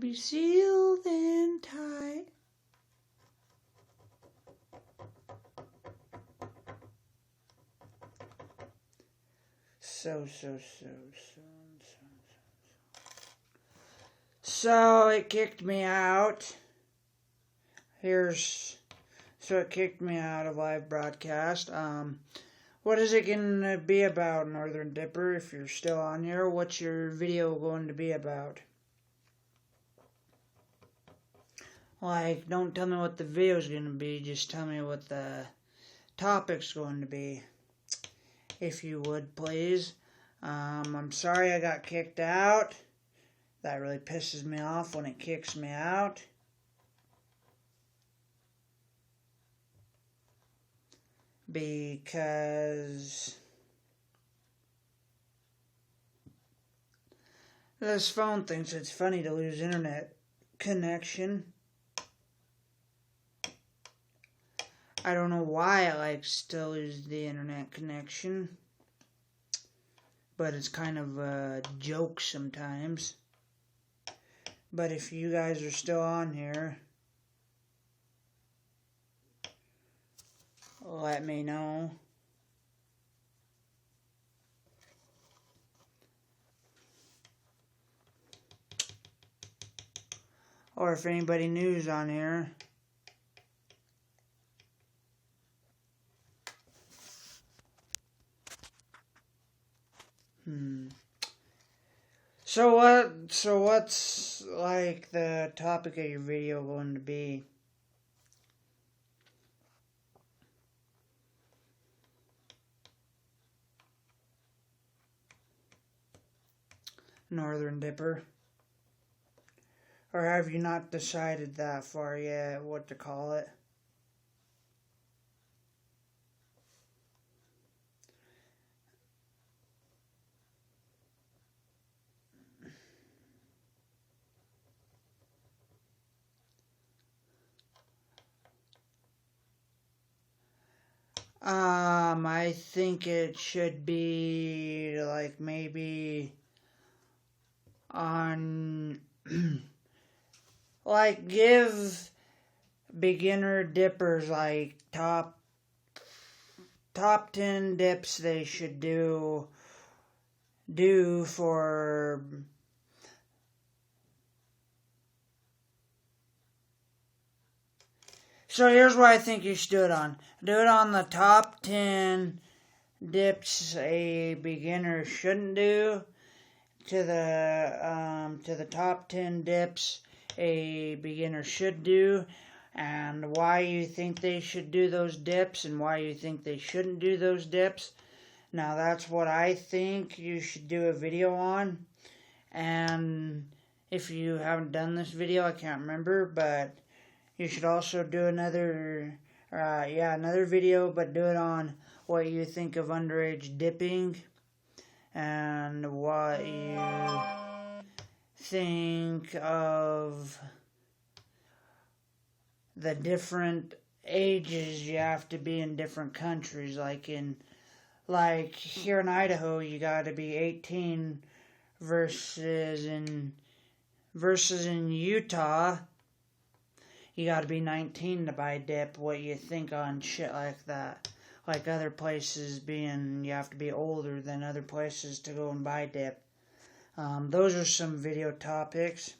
be sealed and tight. So it kicked me out. So it kicked me out of live broadcast. What is it going to be about, Northern Dipper? If you're still on here, what's your video going to be about? Like, don't tell me what the video's going to be, just tell me what the topic's going to be, if you would, please. I'm sorry I got kicked out. That really pisses me off when it kicks me out. Because this phone thinks it's funny to lose internet connection. I don't know why it likes to lose the internet connection, but it's kind of a joke sometimes. But if you guys are still on here, let me know. Or if anybody new's on here. So what's like the topic of your video going to be? Northern Dipper? Or have you not decided that far yet what to call it? I think it should be like maybe on like give beginner dippers like top 10 dips they should do for So here's what I think you should do it on. Do it on the top 10 dips a beginner shouldn't do, to the top 10 dips a beginner should do, and why you think they should do those dips and why you think they shouldn't do those dips. Now that's what I think you should do a video on. And if you haven't done this video, I can't remember, but you should also do another video, but do it on what you think of underage dipping and what you think of the different ages you have to be in different countries. Like here in Idaho, you got to be 18 versus in Utah, you gotta be 19 to buy dip. What you think on shit like that? Like other places being, you have to be older than other places to go and buy dip. Those are some video topics.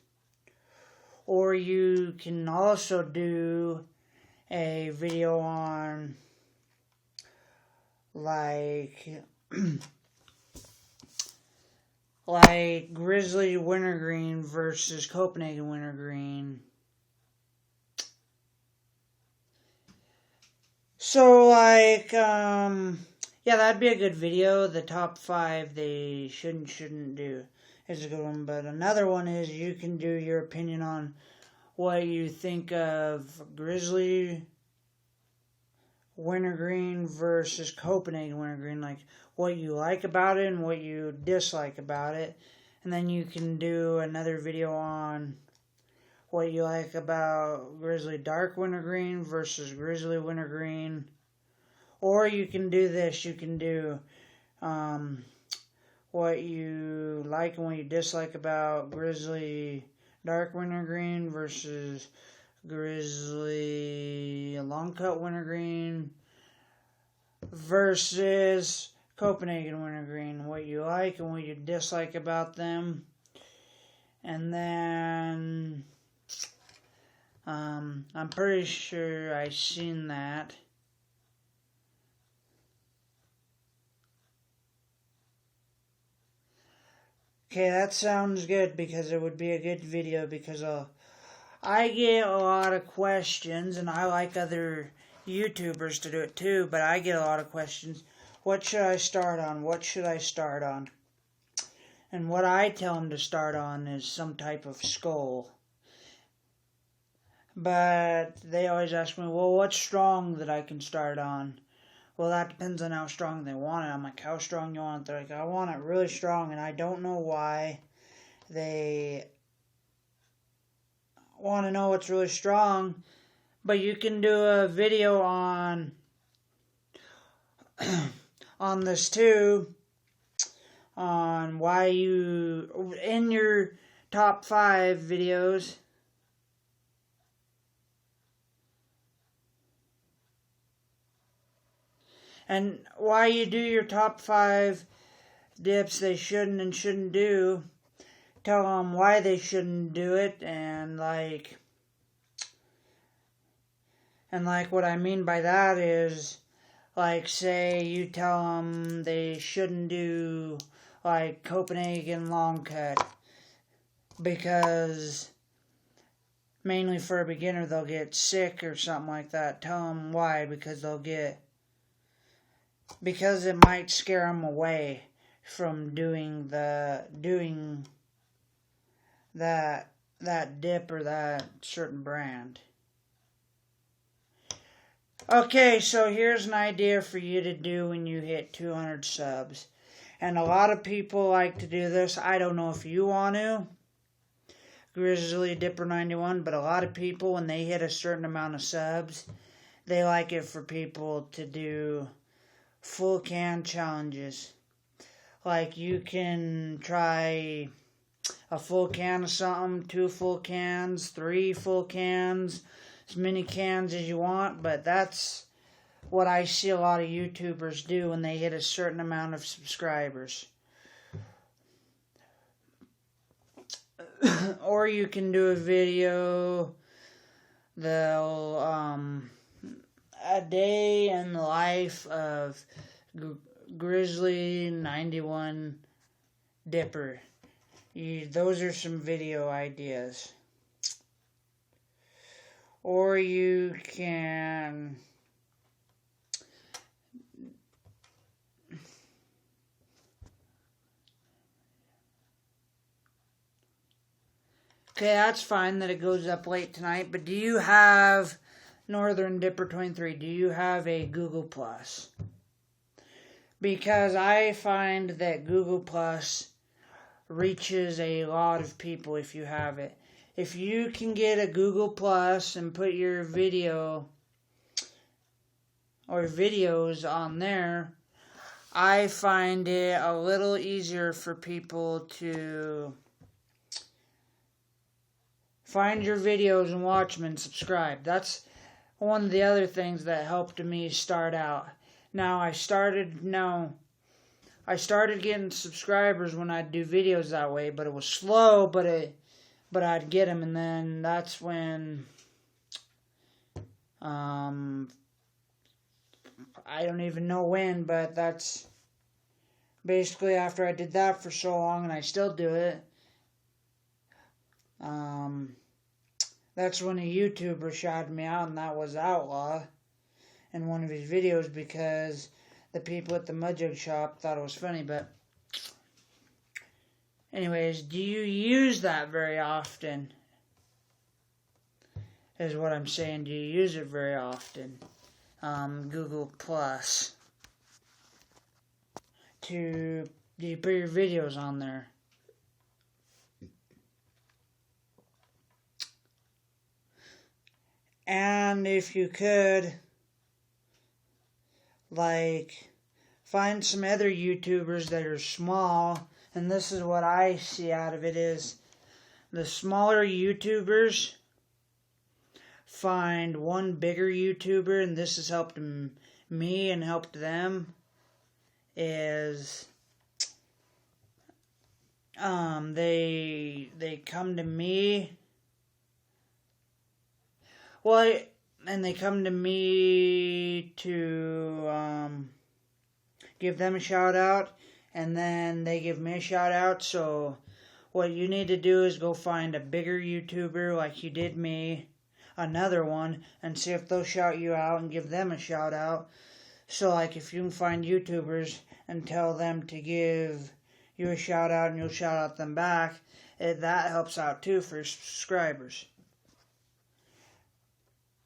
Or you can also do a video on like Grizzly Wintergreen versus Copenhagen Wintergreen. So, that'd be a good video. The top 5 they shouldn't do is a good one. But another one is you can do your opinion on what you think of Grizzly Wintergreen versus Copenhagen Wintergreen. Like, what you like about it and what you dislike about it. And then you can do another video on what you like about Grizzly Dark Wintergreen versus Grizzly Wintergreen. Or you can do this. You can do what you like and what you dislike about Grizzly dark wintergreen versus Grizzly long cut wintergreen versus Copenhagen wintergreen. What you like and what you dislike about them. And then I'm pretty sure I seen that. Okay, that sounds good because it would be a good video because I get a lot of questions, and I like other YouTubers to do it too, but I get a lot of questions. What should I start on? What should I start on? And what I tell them to start on is some type of skull. But they always ask me, well, what's strong that I can start on? Well, that depends on how strong they want it. I'm like, how strong you want it? They're like, I want it really strong, and I don't know why they want to know what's really strong. But you can do a video on on this too, on why you, in your top 5 videos, and why you do your top 5 dips they shouldn't and shouldn't do. Tell them why they shouldn't do it, and like what I mean by that is, like, say you tell them they shouldn't do like Copenhagen long cut because mainly for a beginner they'll get sick or something like that. Tell them why, because it might scare them away from doing that dip or that certain brand. Okay, so here's an idea for you to do when you hit 200 subs. And a lot of people like to do this. I don't know if you want to, Grizzly Dipper 91, but a lot of people, when they hit a certain amount of subs, they like it for people to do full can challenges. Like, you can try a full can of something, 2 full cans, 3 full cans, as many cans as you want, but that's what I see a lot of YouTubers do when they hit a certain amount of subscribers. Or you can do a video a day in the life of Grizzly 91 Dipper. Those are some video ideas. Or you can okay, that's fine that it goes up late tonight, but do you have Northern Dipper 23? Do you have a Google Plus? Because I find that Google Plus reaches a lot of people if you have it. If you can get a Google Plus and put your video or videos on there, I find it a little easier for people to find your videos and watch them and subscribe. That's one of the other things that helped me start out. Now, I started getting subscribers when I'd do videos that way, but it was slow, but I'd get them, and then that's when I don't even know when, but that's basically after I did that for so long, and I still do it. That's when a YouTuber shouted me out, and that was Outlaw in one of his videos because the people at the Mud Jug shop thought it was funny. But anyways, do you use that very often? Is what I'm saying. Do you use it very often? Google Plus. Do you put your videos on there? And if you could, like, find some other YouTubers that are small, and this is what I see out of it is, the smaller YouTubers find one bigger YouTuber, and this has helped me and helped them, is they come to me. Well, and they come to me to give them a shout out, and then they give me a shout out. So what you need to do is go find a bigger YouTuber like you did me, another one, and see if they'll shout you out and give them a shout out. So like if you can find YouTubers and tell them to give you a shout out and you'll shout out them back, that helps out too for subscribers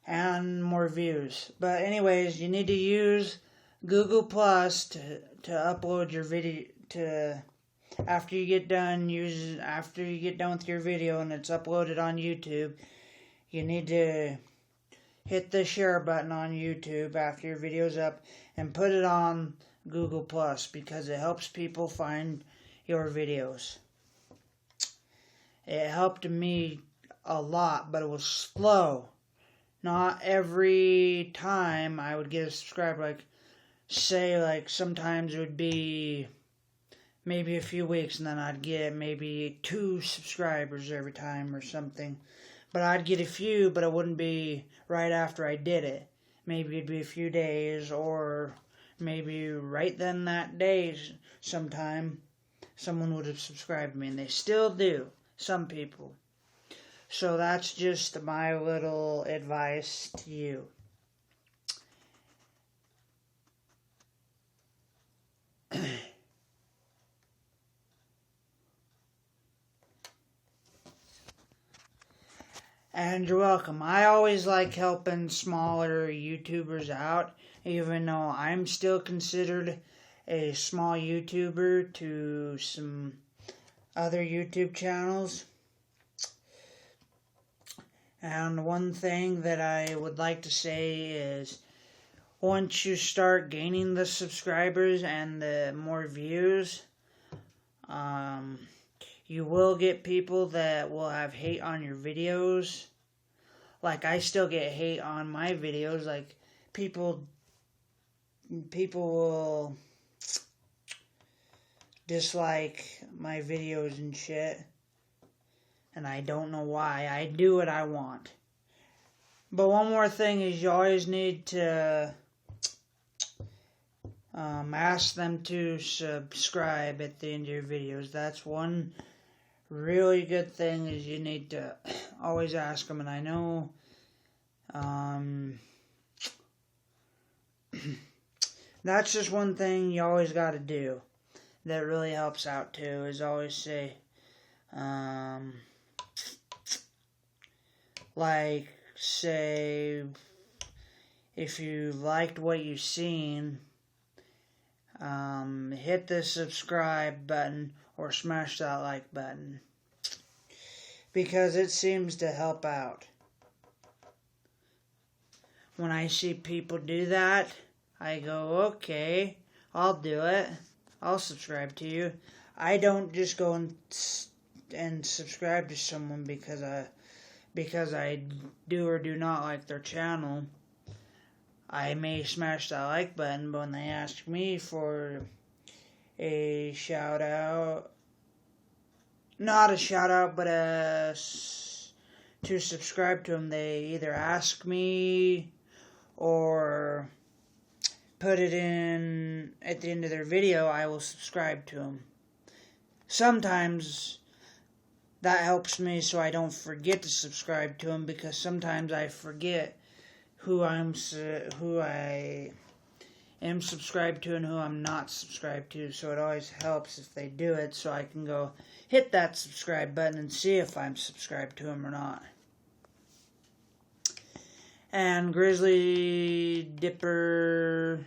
and more views. But anyways, you need to use Google Plus to upload your video to after you get done with your video and it's uploaded on YouTube. You need to hit the share button on YouTube after your video's up and put it on Google Plus, because it helps people find your videos. It helped me a lot, but it was slow. Not every time I would get a subscriber. Like sometimes it would be maybe a few weeks and then I'd get maybe 2 subscribers every time or something. But I'd get a few, but it wouldn't be right after I did it. Maybe it'd be a few days, or maybe right then that day sometime someone would have subscribed to me, and they still do, some people. So that's just my little advice to you. And you're welcome. I always like helping smaller YouTubers out, even though I'm still considered a small YouTuber to some other YouTube channels. And one thing that I would like to say is, once you start gaining the subscribers and the more views, you will get people that will have hate on your videos. Like, I still get hate on my videos. Like, people will dislike my videos and shit. And I don't know why. I do what I want. But one more thing is, you always need to ask them to subscribe at the end of your videos. That's one really good thing, is you need to always ask them. And I know that's just one thing you always got to do that really helps out too, is always say, like, say, if you liked what you've seen, hit the subscribe button or smash that like button, because it seems to help out. When I see people do that, I go, okay, I'll do it. I'll subscribe to you. I don't just go and subscribe to someone because I do or do not like their channel. I may smash that like button, but when they ask me for a shout out, not a shout out, but to subscribe to them, they either ask me or put it in at the end of their video, I will subscribe to them. Sometimes that helps me so I don't forget to subscribe to them, because sometimes I forget who I am subscribed to and who I'm not subscribed to. So it always helps if they do it, so I can go hit that subscribe button and see if I'm subscribed to them or not. And Grizzly Dipper,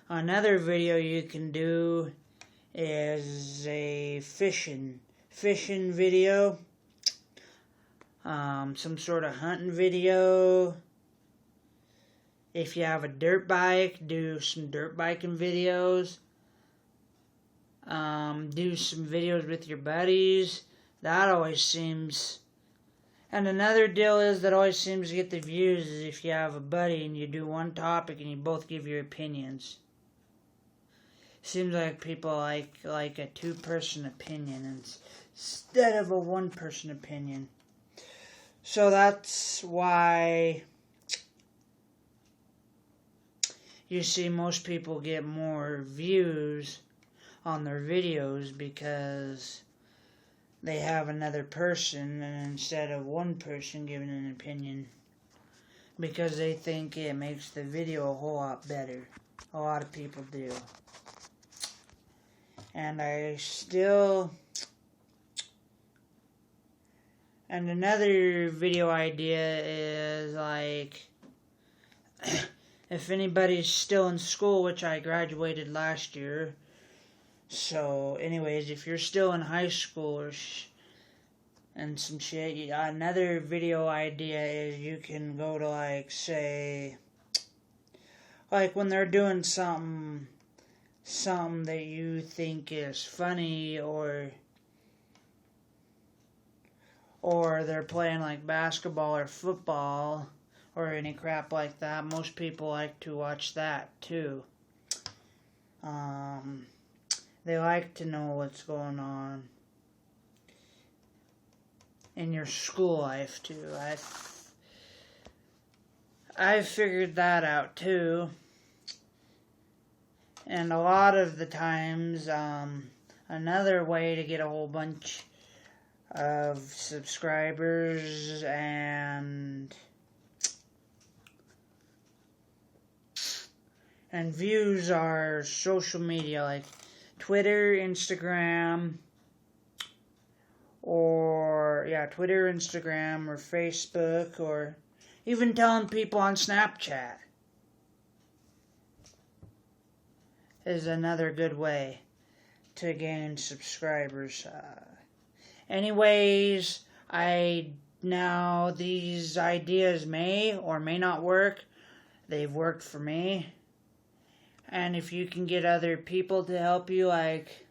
another video you can do is a fishing video, some sort of hunting video. If you have a dirt bike, do some dirt biking videos. do some videos with your buddies. That always seems... And another deal is that always seems to get the views is if you have a buddy and you do one topic and you both give your opinions. Seems like people like a two-person opinion instead of a one-person opinion. So that's why you see most people get more views on their videos because they have another person instead of one person giving an opinion, because they think it makes the video a whole lot better. A lot of people do. And and another video idea is like, if anybody's still in school, which I graduated last year, so anyways, if you're still in high school and some shit, another video idea is you can go to like, say, like when they're doing something that you think is funny, or they're playing like basketball or football or any crap like that. Most people like to watch that too. They like to know what's going on in your school life too. I've figured that out too. And a lot of the times, another way to get a whole bunch of subscribers and views are social media, like Twitter, Instagram, or Facebook, or even telling people on Snapchat is another good way to gain subscribers. Anyways, these ideas may or may not work. They've worked for me. And if you can get other people to help you, like,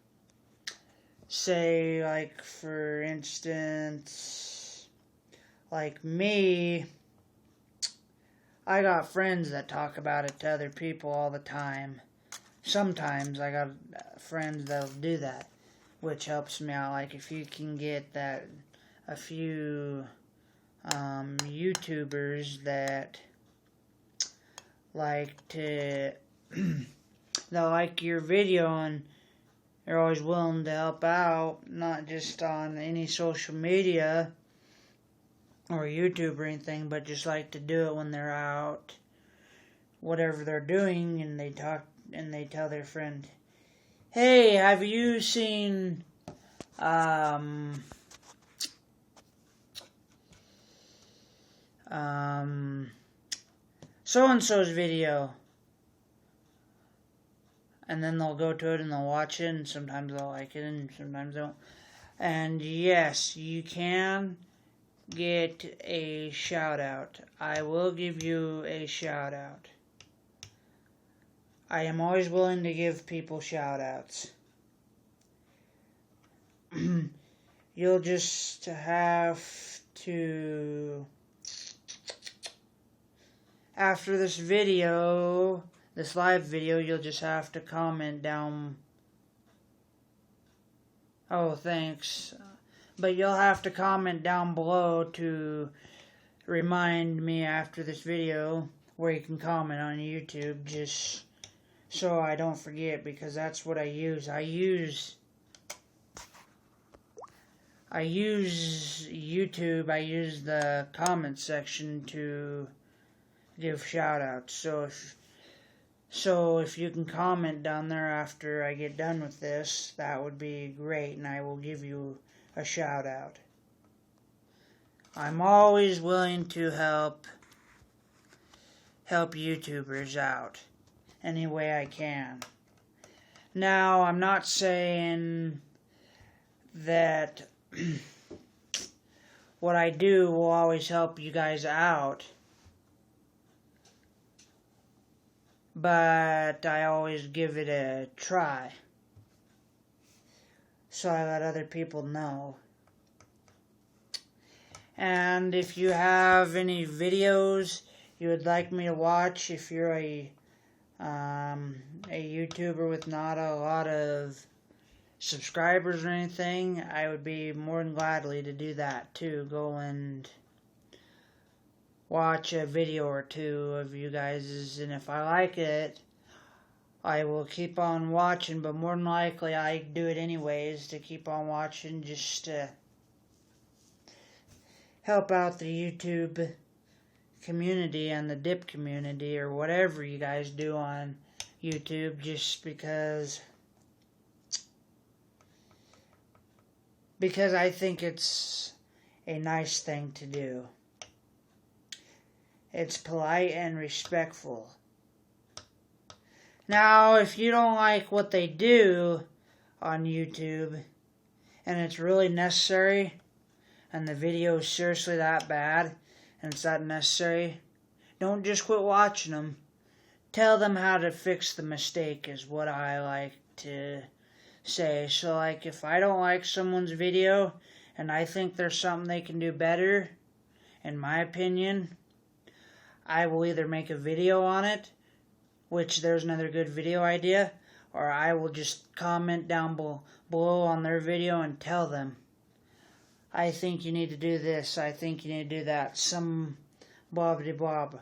say, like, for instance, like me, I got friends that talk about it to other people all the time. Sometimes I got friends that'll do that, which helps me out. Like, if you can get a few YouTubers that like to that like your video and they're always willing to help out, not just on any social media or YouTube or anything, but just like to do it when they're out, whatever they're doing, and they tell their friend, hey, have you seen so-and-so's video? And then they'll go to it and they'll watch it, and sometimes they'll like it and sometimes they don't. And yes, you can get a shout out. I will give you a shout out. I am always willing to give people shout outs. You'll just have to, after this live video, you'll just have to comment down. Oh, thanks. But you'll have to comment down below to remind me after this video, where you can comment on YouTube, just so I don't forget, because that's what I use. I use YouTube, I use the comment section to give shout outs. So if you can comment down there after I get done with this, that would be great, and I will give you a shout out. I'm always willing to help YouTubers out any way I can. Now, I'm not saying that what I do will always help you guys out, but I always give it a try. so I let other people know. And if you have any videos you would like me to watch, if you're a YouTuber with not a lot of subscribers or anything, I would be more than gladly to do that too. Go and watch a video or two of you guys', and if I like it, I will keep on watching, but more than likely I do it anyways to keep on watching, just to help out the YouTube community and the dip community, or whatever you guys do on YouTube, just because I think it's a nice thing to do. It's polite and respectful. Now, if you don't like what they do on YouTube, and it's really necessary, and the video is seriously that bad, and it's that necessary, don't just quit watching them. Tell them how to fix the mistake, is what I like to say. So, like, if I don't like someone's video, and I think there's something they can do better, in my opinion, I will either make a video on it, which there's another good video idea, or I will just comment down below on their video and tell them, I think you need to do this, I think you need to do that, some blah-blah-blah,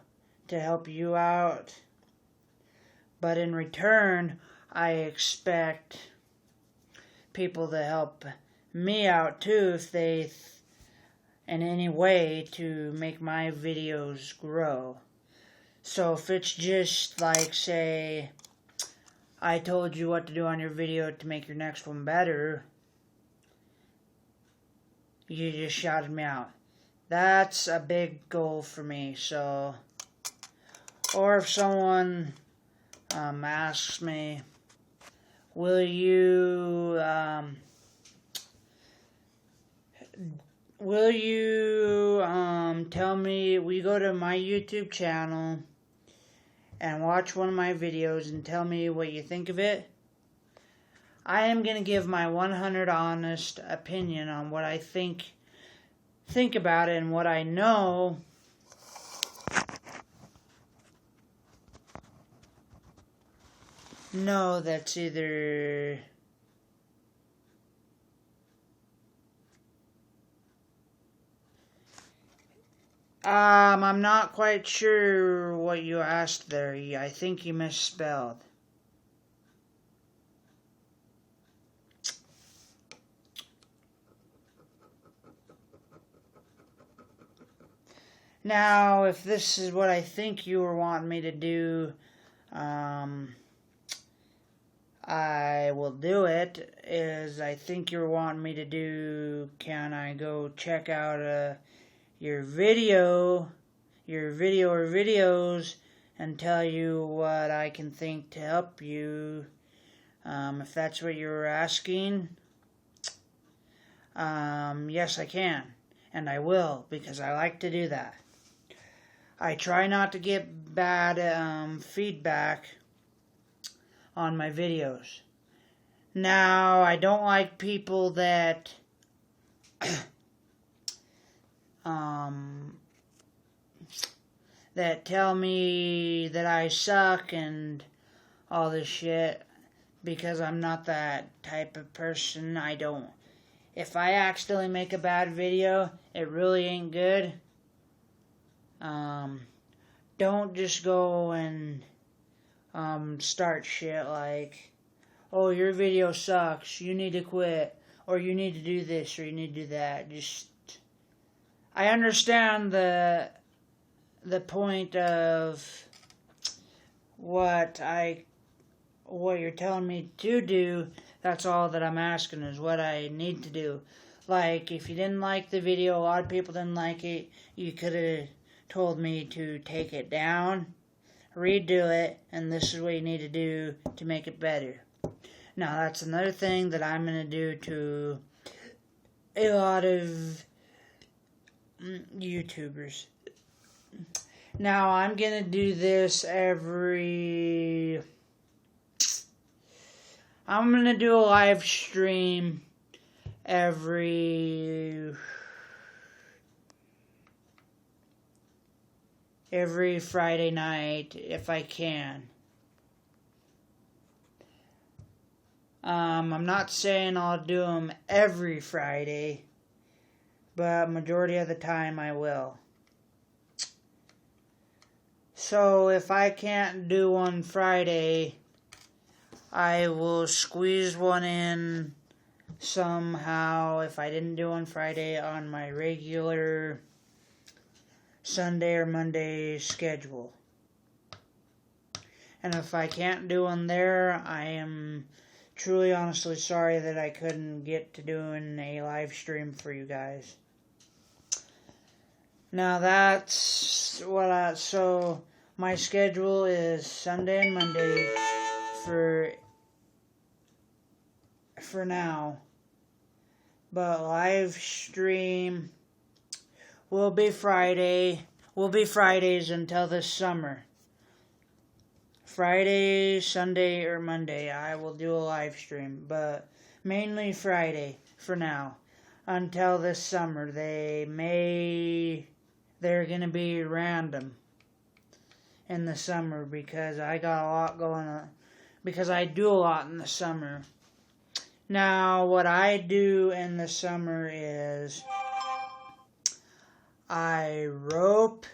to help you out. But in return, I expect people to help me out too, if they in any way, to make my videos grow. So if it's just like, say, I told you what to do on your video to make your next one better, you just shouted me out. That's a big goal for me. So, or if someone asks me, will you tell me, will you go to my YouTube channel and watch one of my videos and tell me what you think of it? I am going to give my 100 honest opinion on what I think about it, and what I know. No, that's either I'm not quite sure what you asked there. I think you misspelled. Now, if this is what I think you were wanting me to do, I will do it. I think you were wanting me to do, can I go check out your video or videos and tell you what I can think to help you, if that's what you were asking. Yes, I can, and I will, because I like to do that. I try not to get bad feedback on my videos. Now, I don't like people that that tell me that I suck and all this shit, because I'm not that type of person. If I accidentally make a bad video, it really ain't good. Don't just go and start shit like, oh, your video sucks, you need to quit, or you need to do this, or you need to do that. I understand the point of what you're telling me to do. That's all that I'm asking, is what I need to do. Like, if you didn't like the video, a lot of people didn't like it, you could have told me to take it down, redo it, and this is what you need to do to make it better. Now, that's another thing that I'm going to do to a lot of YouTubers. Now, I'm going to do this I'm going to do a live stream every Friday night if I can. I'm not saying I'll do them every Friday, but majority of the time I will. So if I can't do one Friday, I will squeeze one in somehow if I didn't do one Friday on my regular Sunday or Monday schedule. And if I can't do one there, I am truly honestly sorry that I couldn't get to doing a live stream for you guys. Now that's what so my schedule is Sunday and Monday for now. But live stream will be Fridays until this summer. Friday, Sunday, or Monday, I will do a live stream, but mainly Friday for now until this summer. They're going to be random in the summer because I got a lot going on, because I do a lot in the summer. Now, what I do in the summer is I rope,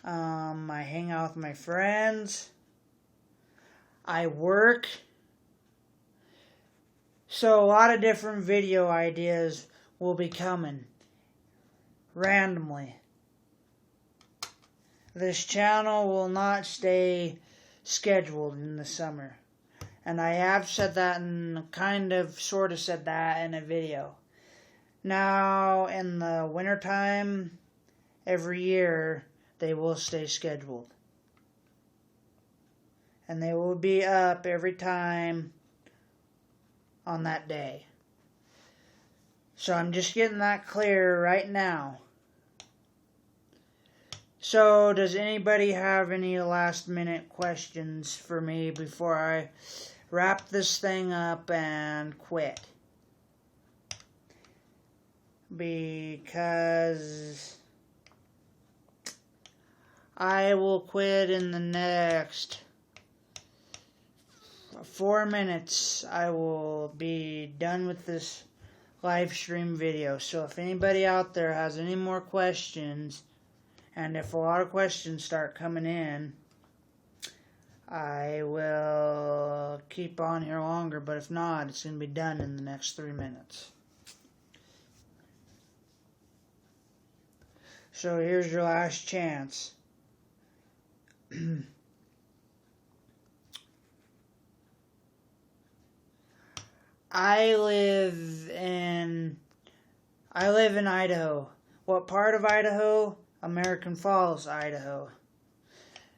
I hang out with my friends, I work. So a lot of different video ideas will be coming randomly. This channel will not stay scheduled in the summer. And I have said that and sort of said that in a video. Now, in the wintertime, every year, they will stay scheduled. And they will be up every time on that day. So I'm just getting that clear right now. So, does anybody have any last minute questions for me before I wrap this thing up and quit? Because I will quit in the next 4 minutes. I will be done with this live stream video. So if anybody out there has any more questions, and if a lot of questions start coming in, I will keep on here longer, but if not, it's going to be done in the next 3 minutes. So here's your last chance. I live in Idaho. What part of Idaho? American Falls, Idaho.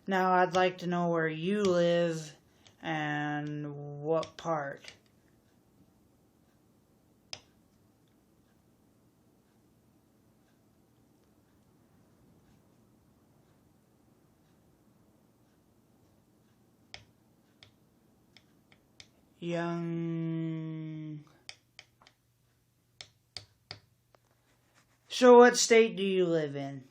Now I'd like to know where you live and what part. Young. So what state do you live in?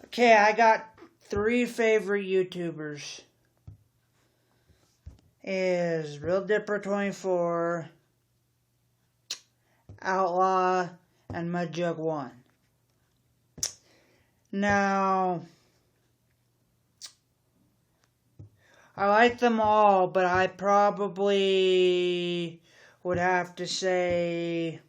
Okay, I got 3 favorite YouTubers. Is Real Dipper 24, Outlaw, and Mudjug 1. Now, I like them all, but I probably would have to say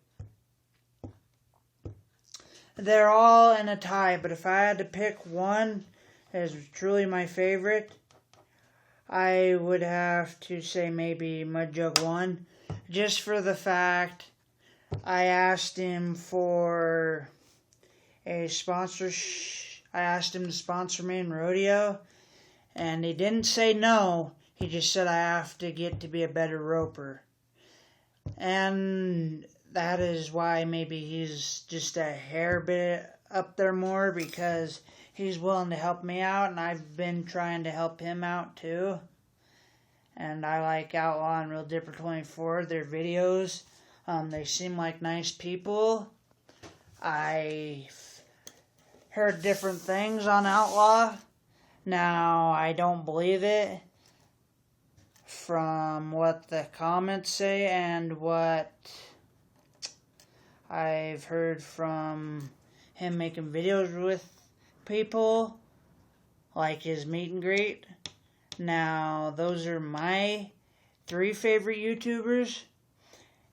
they're all in a tie, but if I had to pick one as truly my favorite, I would have to say maybe Mudjug 1, just for the fact I asked him for a sponsor. I asked him to sponsor me in rodeo, And he didn't say no. He just said I have to get to be a better roper. And that is why maybe he's just a hair bit up there more, because he's willing to help me out, and I've been trying to help him out too. And I like Outlaw and Real Dipper 24, their videos. They seem like nice people. I've heard different things on Outlaw. Now, I don't believe it from what the comments say and what I've heard from him making videos with people, like his meet and greet. Now, those are my 3 favorite YouTubers,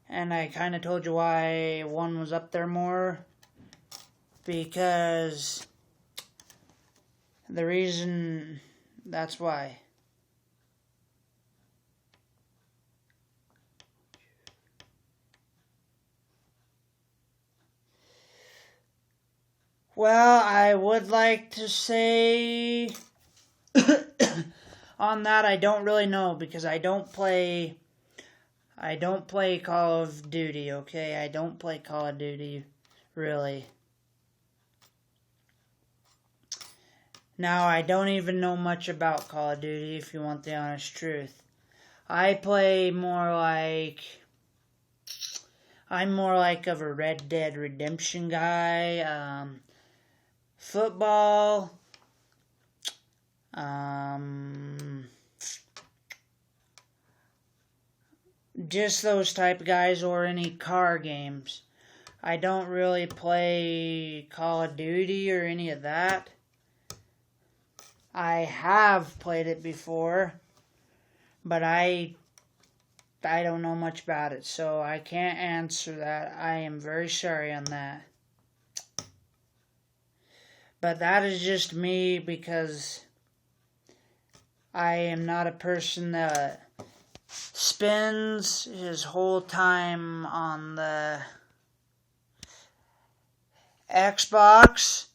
and I kind of told you why one was up there more, because the reason, that's why. Well, I would like to say on that I don't really know, because I don't play Call of Duty, okay? I don't play Call of Duty, really. Now, I don't even know much about Call of Duty, if you want the honest truth. I'm more like of a Red Dead Redemption guy, football, just those type of guys, or any car games. I don't really play Call of Duty or any of that. I have played it before, but I don't know much about it, so I can't answer that. I am very sorry on that. But that is just me, because I am not a person that spends his whole time on the Xbox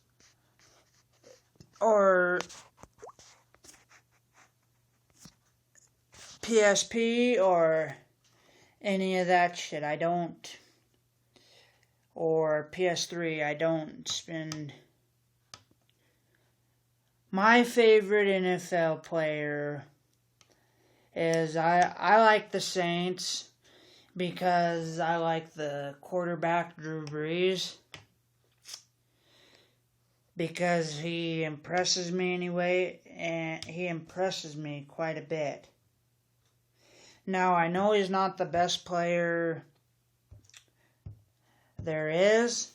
or PSP or any of that shit. I don't. Or PS3. I don't spend. My favorite NFL player is I like the Saints, because I like the quarterback Drew Brees, because he impresses me anyway, and he impresses me quite a bit. Now, I know he's not the best player there is,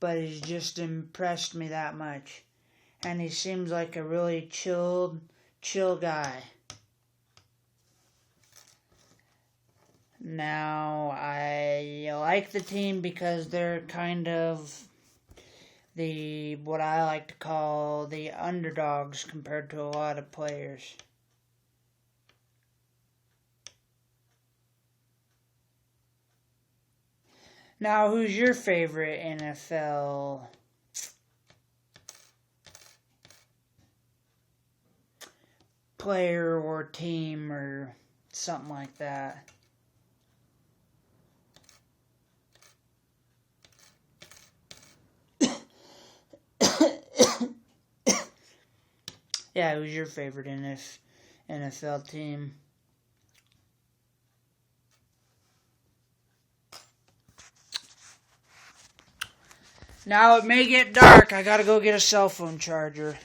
but he's just impressed me that much. And he seems like a really chill guy. Now, I like the team because they're kind of what I like to call the underdogs compared to a lot of players. Now, who's your favorite NFL player or team or something like that? Yeah, who's your favorite NFL team? Now it may get dark. I gotta go get a cell phone charger.